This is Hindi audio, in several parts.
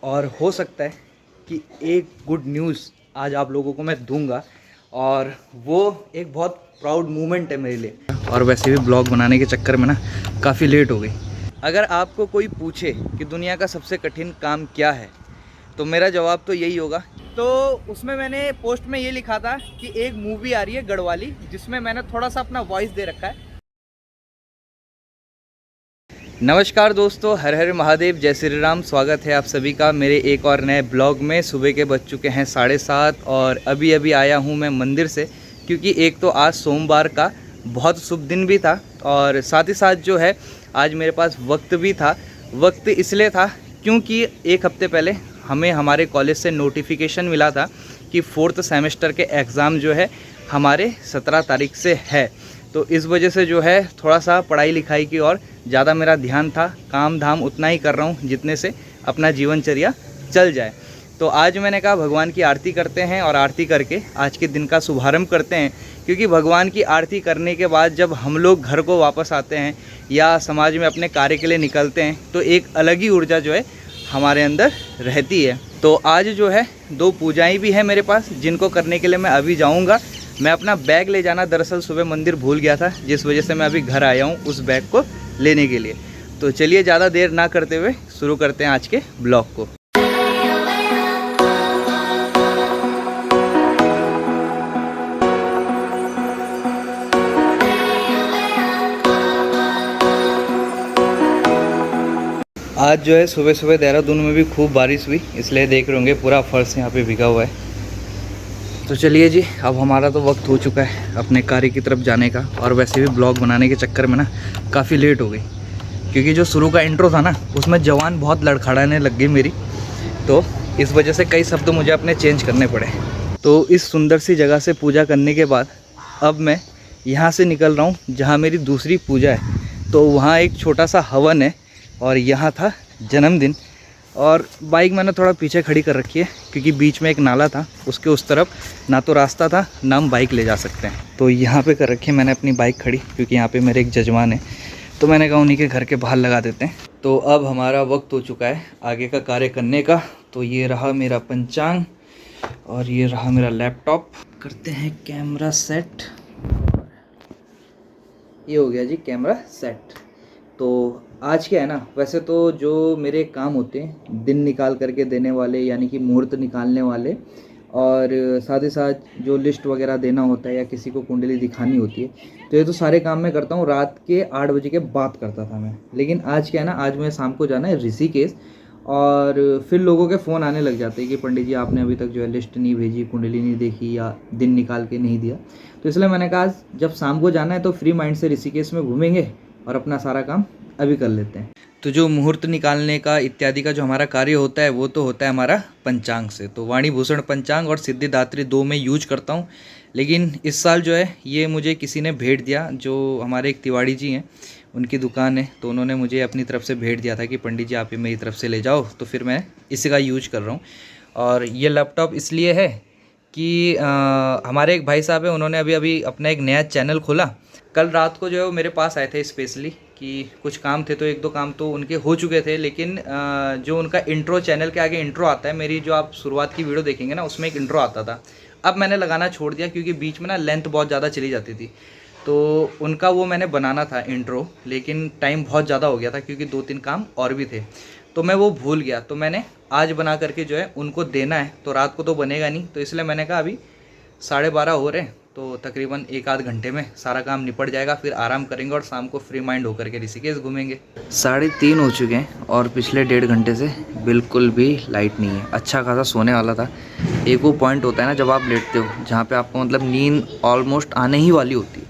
और हो सकता है कि एक गुड न्यूज़ आज आप लोगों को मैं दूंगा और वो एक बहुत प्राउड मोमेंट है मेरे लिए। और वैसे भी ब्लॉग बनाने के चक्कर में ना काफ़ी लेट हो गई। अगर आपको कोई पूछे कि दुनिया का सबसे कठिन काम क्या है तो मेरा जवाब तो यही होगा। तो उसमें मैंने पोस्ट में ये लिखा था कि एक मूवी आ रही है गढ़वाली, जिसमें मैंने थोड़ा सा अपना वॉइस दे रखा है। नमस्कार दोस्तों, हर हर महादेव, जय श्री राम। स्वागत है आप सभी का मेरे एक और नए ब्लॉग में। सुबह के बज चुके हैं 7:30 और अभी अभी आया हूं मैं मंदिर से, क्योंकि एक तो आज सोमवार का बहुत शुभ दिन भी था और साथ ही साथ जो है आज मेरे पास वक्त भी था। वक्त इसलिए था क्योंकि एक हफ्ते पहले हमें हमारे कॉलेज से नोटिफिकेशन मिला था कि 4th सेमेस्टर के एग्ज़ाम जो है हमारे 17 तारीख से है। तो इस वजह से जो है थोड़ा सा पढ़ाई लिखाई की और ज़्यादा मेरा ध्यान था। काम धाम उतना ही कर रहा हूँ जितने से अपना जीवनचर्या चल जाए। तो आज मैंने कहा भगवान की आरती करते हैं और आरती करके आज के दिन का शुभारंभ करते हैं, क्योंकि भगवान की आरती करने के बाद जब हम लोग घर को वापस आते हैं या समाज में अपने कार्य के लिए निकलते हैं तो एक अलग ही ऊर्जा जो है हमारे अंदर रहती है। तो आज जो है 2 पूजाएँ भी हैं मेरे पास, जिनको करने के लिए मैं अभी जाऊँगा। मैं अपना बैग ले जाना दरअसल सुबह मंदिर भूल गया था, जिस वजह से मैं अभी घर आया हूँ उस बैग को लेने के लिए। तो चलिए ज़्यादा देर ना करते हुए शुरू करते हैं आज के ब्लॉग को। आज जो है सुबह सुबह देहरादून में भी खूब बारिश हुई, इसलिए देख रहे होंगे पूरा फर्श यहाँ पे भीगा हुआ है। तो चलिए जी, अब हमारा तो वक्त हो चुका है अपने कार्य की तरफ जाने का। और वैसे भी ब्लॉग बनाने के चक्कर में ना काफ़ी लेट हो गई, क्योंकि जो शुरू का इंट्रो था ना उसमें जवान बहुत लड़खड़ाने लग गई मेरी, तो इस वजह से कई शब्द मुझे अपने चेंज करने पड़े। तो इस सुंदर सी जगह से पूजा करने के बाद अब मैं यहाँ से निकल रहा हूँ जहाँ मेरी दूसरी पूजा है। तो वहाँ एक छोटा सा हवन है और यहाँ था जन्मदिन। और बाइक मैंने थोड़ा पीछे खड़ी कर रखी है क्योंकि बीच में एक नाला था, उसके उस तरफ ना तो रास्ता था ना हम बाइक ले जा सकते हैं। तो यहाँ पे कर रखी है मैंने अपनी बाइक खड़ी, क्योंकि यहाँ पे मेरे एक जजमान है, तो मैंने कहा उन्हीं के घर के बाहर लगा देते हैं। तो अब हमारा वक्त हो चुका है आगे का कार्य करने का। तो ये रहा मेरा पंचांग और ये रहा मेरा लैपटॉप। करते हैं कैमरा सेट। ये हो गया जी कैमरा सेट। तो आज क्या है ना, वैसे तो जो मेरे काम होते हैं दिन निकाल करके देने वाले, यानी कि मुहूर्त निकालने वाले, और साथ ही साथ जो लिस्ट वगैरह देना होता है या किसी को कुंडली दिखानी होती है, तो ये तो सारे काम मैं करता हूँ रात के 8 बजे के बाद करता था मैं। लेकिन आज क्या है ना, आज मैं शाम को जाना है ऋषिकेश और फिर लोगों के फ़ोन आने लग जाते हैं कि पंडित जी आपने अभी तक जो है लिस्ट नहीं भेजी, कुंडली नहीं देखी या दिन निकाल के नहीं दिया। तो इसलिए मैंने कहा आज जब शाम को जाना है तो फ्री माइंड से ऋषिकेश में घूमेंगे और अपना सारा काम अभी कर लेते हैं। तो जो मुहूर्त निकालने का इत्यादि का जो हमारा कार्य होता है वो तो होता है हमारा पंचांग से। तो वाणी भूषण पंचांग और सिद्धिदात्री 2 में यूज करता हूँ। लेकिन इस साल जो है ये मुझे किसी ने भेंट दिया, जो हमारे एक तिवाड़ी जी हैं, उनकी दुकान है, तो उन्होंने मुझे अपनी तरफ से भेंट दिया था कि पंडित जी आप ये मेरी तरफ से ले जाओ। तो फिर मैं इसी का यूज कर रहा हूँ। और ये लैपटॉप इसलिए है कि हमारे एक भाई साहब हैं, उन्होंने अभी अभी अपना एक नया चैनल खोला। कल रात को जो है वो मेरे पास आए थे स्पेशली कि कुछ काम थे, तो 1-2 काम तो उनके हो चुके थे, लेकिन जो उनका इंट्रो, चैनल के आगे इंट्रो आता है, मेरी जो आप शुरुआत की वीडियो देखेंगे ना उसमें एक इंट्रो आता था। अब मैंने लगाना छोड़ दिया क्योंकि बीच में ना लेंथ बहुत ज़्यादा चली जाती थी। तो उनका वो मैंने बनाना था इंट्रो, लेकिन टाइम बहुत ज़्यादा हो गया था क्योंकि 2-3 काम और भी थे, तो मैं वो भूल गया। तो मैंने आज बना करके जो है उनको देना है, तो रात को तो बनेगा नहीं, तो इसलिए मैंने कहा अभी 12:30 हो रहे हैं, तो तकरीबन 1-आध घंटे में सारा काम निपट जाएगा, फिर आराम करेंगे और शाम को फ्री माइंड होकर के ऋषिकेश घूमेंगे। 3:30 हो चुके हैं और पिछले 1.5 घंटे से बिल्कुल भी लाइट नहीं है। अच्छा खासा सोने वाला था। एक वो पॉइंट होता है ना जब आप लेटते हो जहाँ पे आपको मतलब नींद ऑलमोस्ट आने ही वाली होती है,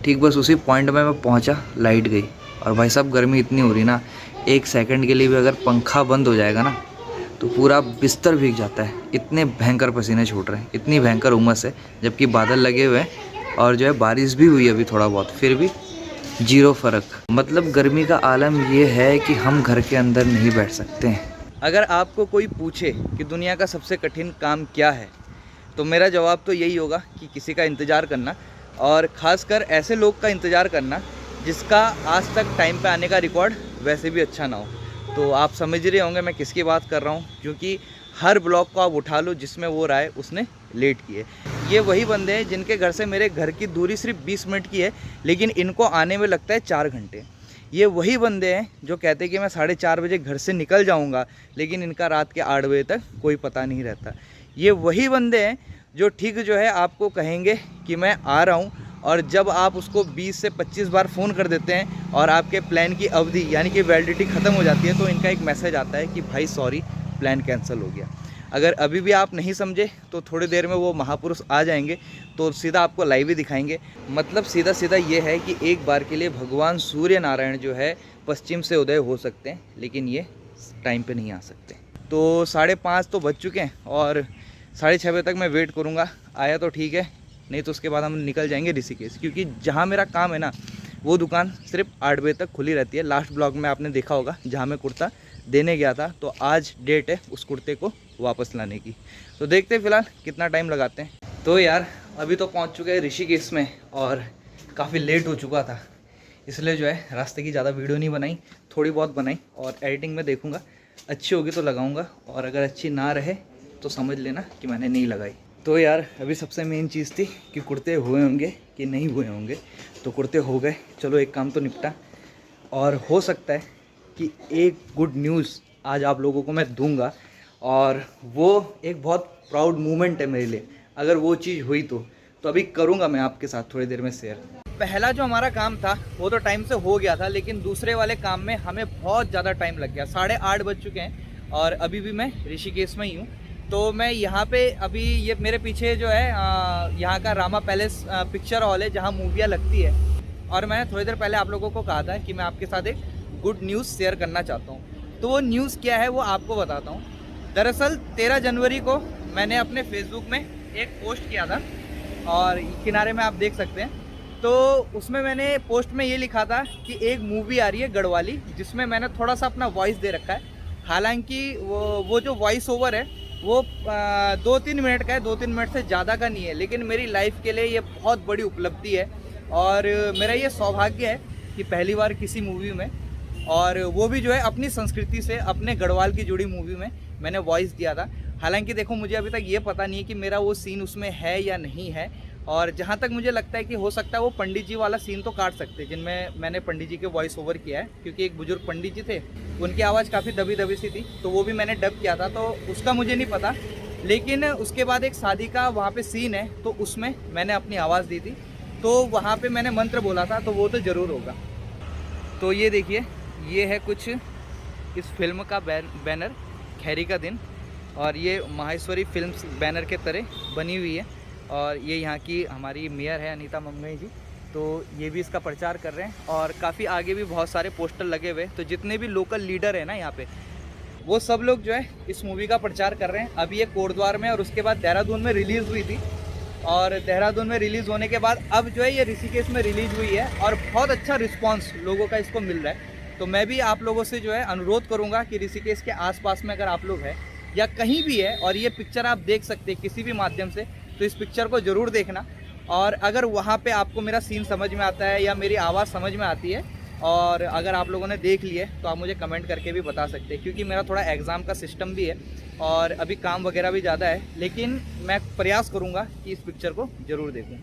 ठीक बस उसी पॉइंट में मैं पहुँचा, लाइट गई। और भाई साहब गर्मी इतनी हो रही ना, 1 सेकंड के लिए भी अगर पंखा बंद हो जाएगा ना तो पूरा बिस्तर भीग जाता है। इतने भयंकर पसीने छूट रहे हैं, इतनी भयंकर उमस है, जबकि बादल लगे हुए हैं और जो है बारिश भी हुई अभी थोड़ा बहुत, फिर भी 0 फ़र्क। मतलब गर्मी का आलम ये है कि हम घर के अंदर नहीं बैठ सकते हैं। अगर आपको कोई पूछे कि दुनिया का सबसे कठिन काम क्या है तो मेरा जवाब तो यही होगा कि किसी का इंतज़ार करना, और ख़ासकर ऐसे लोग का इंतज़ार करना जिसका आज तक टाइम पे आने का रिकॉर्ड वैसे भी अच्छा ना हो। तो आप समझ रहे होंगे मैं किसकी बात कर रहा हूँ, क्योंकि हर ब्लॉग को आप उठा लो जिसमें वो रहा है उसने लेट किए। ये वही बंदे हैं जिनके घर से मेरे घर की दूरी सिर्फ 20 मिनट की है, लेकिन इनको आने में लगता है 4 घंटे। ये वही बंदे हैं जो कहते हैं कि मैं 4:30 बजे घर से निकल जाऊंगा, लेकिन इनका रात के 8 बजे तक कोई पता नहीं रहता। ये वही बंदे हैं जो ठीक जो है आपको कहेंगे कि मैं आ रहा हूँ, और जब आप उसको 20 से 25 बार फ़ोन कर देते हैं और आपके प्लान की अवधि यानी कि वैलिडिटी ख़त्म हो जाती है, तो इनका एक मैसेज आता है कि भाई सॉरी, प्लान कैंसिल हो गया। अगर अभी भी आप नहीं समझे तो थोड़ी देर में वो महापुरुष आ जाएंगे तो सीधा आपको लाइव ही दिखाएंगे। मतलब सीधा सीधा ये है कि एक बार के लिए भगवान सूर्य नारायण जो है पश्चिम से उदय हो सकते हैं, लेकिन ये टाइम पे नहीं आ सकते। तो 5:30 तो बज चुके हैं और 6:30 बजे तक मैं वेट करूँगा। आया तो ठीक है, नहीं तो उसके बाद हम निकल जाएंगे ऋषिकेश, क्योंकि जहाँ मेरा काम है ना वो दुकान सिर्फ 8 बजे तक खुली रहती है। लास्ट ब्लॉग में आपने देखा होगा जहाँ मैं कुर्ता देने गया था, तो आज डेट है उस कुर्ते को वापस लाने की। तो देखते हैं फ़िलहाल कितना टाइम लगाते हैं। तो यार अभी तो पहुंच चुके हैं ऋषिकेश में और काफ़ी लेट हो चुका था, इसलिए जो है रास्ते की ज़्यादा वीडियो नहीं बनाई, थोड़ी बहुत बनाई, और एडिटिंग में देखूंगा अच्छी होगी तो लगाऊंगा, और अगर अच्छी ना रहे तो समझ लेना कि मैंने नहीं लगाई। तो यार अभी सबसे मेन चीज़ थी कि कुर्ते हुए होंगे कि नहीं हुए होंगे, तो कुर्ते हो गए। चलो एक काम तो निपटा, और हो सकता है कि एक गुड न्यूज़ आज आप लोगों को मैं दूंगा, और वो एक बहुत प्राउड मोमेंट है मेरे लिए। अगर वो चीज़ हुई तो अभी करूंगा मैं आपके साथ थोड़ी देर में शेयर। पहला जो हमारा काम था वो तो टाइम से हो गया था, लेकिन दूसरे वाले काम में हमें बहुत ज़्यादा टाइम लग गया। 8:30 बज चुके हैं और अभी भी मैं ऋषिकेश में ही हूँ। तो मैं यहाँ पे अभी ये मेरे पीछे जो है यहाँ का रामा पैलेस पिक्चर हॉल है जहाँ मूवियाँ लगती है, और मैंने थोड़ी देर पहले आप लोगों को कहा था कि मैं आपके साथ एक गुड न्यूज़ शेयर करना चाहता हूँ। तो वो न्यूज़ क्या है वो आपको बताता हूँ। दरअसल 13 जनवरी को मैंने अपने फेसबुक में एक पोस्ट किया था, और किनारे में आप देख सकते हैं। तो उसमें मैंने पोस्ट में ये लिखा था कि एक मूवी आ रही है गढ़वाली, जिसमें मैंने थोड़ा सा अपना वॉइस दे रखा है। हालांकि वो जो वॉइस ओवर है वो 2-3 मिनट का है, 2-3 मिनट से ज़्यादा का नहीं है, लेकिन मेरी लाइफ के लिए ये बहुत बड़ी उपलब्धि है, और मेरा ये सौभाग्य है कि पहली बार किसी मूवी में, और वो भी जो है अपनी संस्कृति से, अपने गढ़वाल की जुड़ी मूवी में मैंने वॉइस दिया था। हालांकि देखो मुझे अभी तक ये पता नहीं है कि मेरा वो सीन उसमें है या नहीं है, और जहाँ तक मुझे लगता है कि हो सकता है वो पंडित जी वाला सीन तो काट सकते हैं जिनमें मैंने पंडित जी के वॉइस ओवर किया है, क्योंकि एक बुजुर्ग पंडित जी थे, उनकी आवाज़ काफ़ी दबी दबी सी थी, तो वो भी मैंने डब किया था, तो उसका मुझे नहीं पता। लेकिन उसके बाद एक शादी का वहाँ पे सीन है, तो उसमें मैंने अपनी आवाज़ दी थी, तो वहाँ पे मैंने मंत्र बोला था, तो वो तो ज़रूर होगा। तो ये देखिए, ये है कुछ इस फिल्म का बैनर, खैरी का दिन, और ये माहेश्वरी फिल्म्स बैनर के तरह बनी हुई है, और ये यहाँ की हमारी मेयर है अनीता मंगई जी, तो ये भी इसका प्रचार कर रहे हैं, और काफ़ी आगे भी बहुत सारे पोस्टर लगे हुए। तो जितने भी लोकल लीडर हैं ना यहाँ पे, वो सब लोग जो है इस मूवी का प्रचार कर रहे हैं। अभी ये कोटद्वार में और उसके बाद देहरादून में रिलीज़ हुई थी, और देहरादून में रिलीज़ होने के बाद अब जो है ये ऋषिकेश में रिलीज़ हुई है, और बहुत अच्छा रिस्पांस लोगों का इसको मिल रहा है। तो मैं भी आप लोगों से जो है अनुरोध करूंगा कि ऋषिकेश के आसपास में अगर आप लोग हैं या कहीं भी है और ये पिक्चर आप देख सकते हैं किसी भी माध्यम से, तो इस पिक्चर को ज़रूर देखना। और अगर वहाँ पे आपको मेरा सीन समझ में आता है या मेरी आवाज़ समझ में आती है, और अगर आप लोगों ने देख ली है, तो आप मुझे कमेंट करके भी बता सकते हैं, क्योंकि मेरा थोड़ा एग्ज़ाम का सिस्टम भी है और अभी काम वगैरह भी ज़्यादा है, लेकिन मैं प्रयास करूँगा कि इस पिक्चर को ज़रूर देखूँ।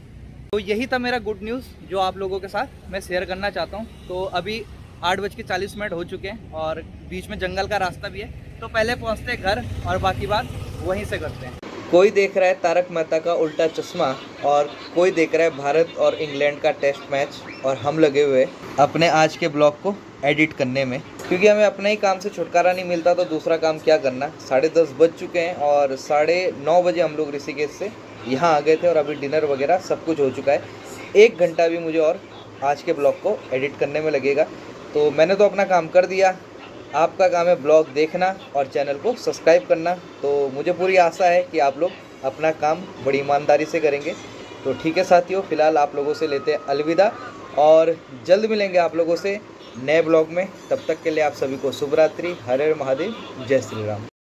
तो यही था मेरा गुड न्यूज़ जो आप लोगों के साथ मैं शेयर करना चाहता हूँ। तो अभी 8:40 हो चुके हैं और बीच में जंगल का रास्ता भी है, तो पहले पहुंचते हैं घर और बाकी बात वहीं से करते हैं। कोई देख रहा है तारक मेहता का उल्टा चश्मा, और कोई देख रहा है भारत और इंग्लैंड का टेस्ट मैच, और हम लगे हुए अपने आज के ब्लॉग को एडिट करने में, क्योंकि हमें अपने ही काम से छुटकारा नहीं मिलता तो दूसरा काम क्या करना। 10:30 बज चुके हैं और 9:30 बजे हम लोग ऋषिकेश से यहाँ आ गए थे, और अभी डिनर वगैरह सब कुछ हो चुका है। 1 घंटा भी मुझे और आज के ब्लॉग को एडिट करने में लगेगा। तो मैंने तो अपना काम कर दिया, आपका काम है ब्लॉग देखना और चैनल को सब्सक्राइब करना। तो मुझे पूरी आशा है कि आप लोग अपना काम बड़ी ईमानदारी से करेंगे। तो ठीक है साथियों, फ़िलहाल आप लोगों से लेते हैं अलविदा, और जल्द मिलेंगे आप लोगों से नए ब्लॉग में। तब तक के लिए आप सभी को शुभ रात्रि, हर हर महादेव, जय श्री राम।